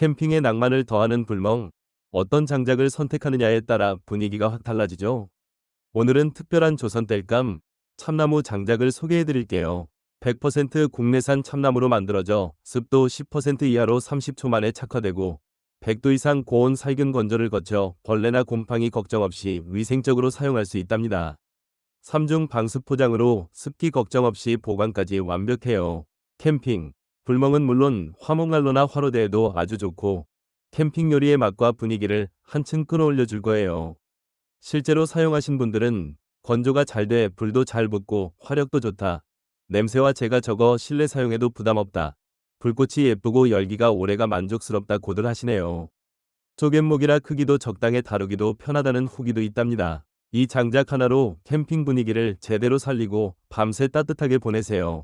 캠핑의 낭만을 더하는 불멍. 어떤 장작을 선택하느냐에 따라 분위기가 확 달라지죠. 오늘은 특별한 조선 땔감 참나무 장작을 소개해 드릴게요. 100% 국내산 참나무로 만들어져 습도 10% 이하로 30초 만에 착화되고 100도 이상 고온 살균 건조를 거쳐 벌레나 곰팡이 걱정 없이 위생적으로 사용할 수 있답니다. 3중 방수 포장으로 습기 걱정 없이 보관까지 완벽해요. 캠핑 불멍은 물론 화목난로나 화로대에도 아주 좋고 캠핑 요리의 맛과 분위기를 한층 끌어올려 줄 거예요. 실제로 사용하신 분들은 건조가 잘 돼 불도 잘 붙고 화력도 좋다. 냄새와 재가 적어 실내 사용에도 부담 없다. 불꽃이 예쁘고 열기가 오래가 만족스럽다 고들 하시네요. 쪼갯목이라 크기도 적당해 다루기도 편하다는 후기도 있답니다. 이 장작 하나로 캠핑 분위기를 제대로 살리고 밤새 따뜻하게 보내세요.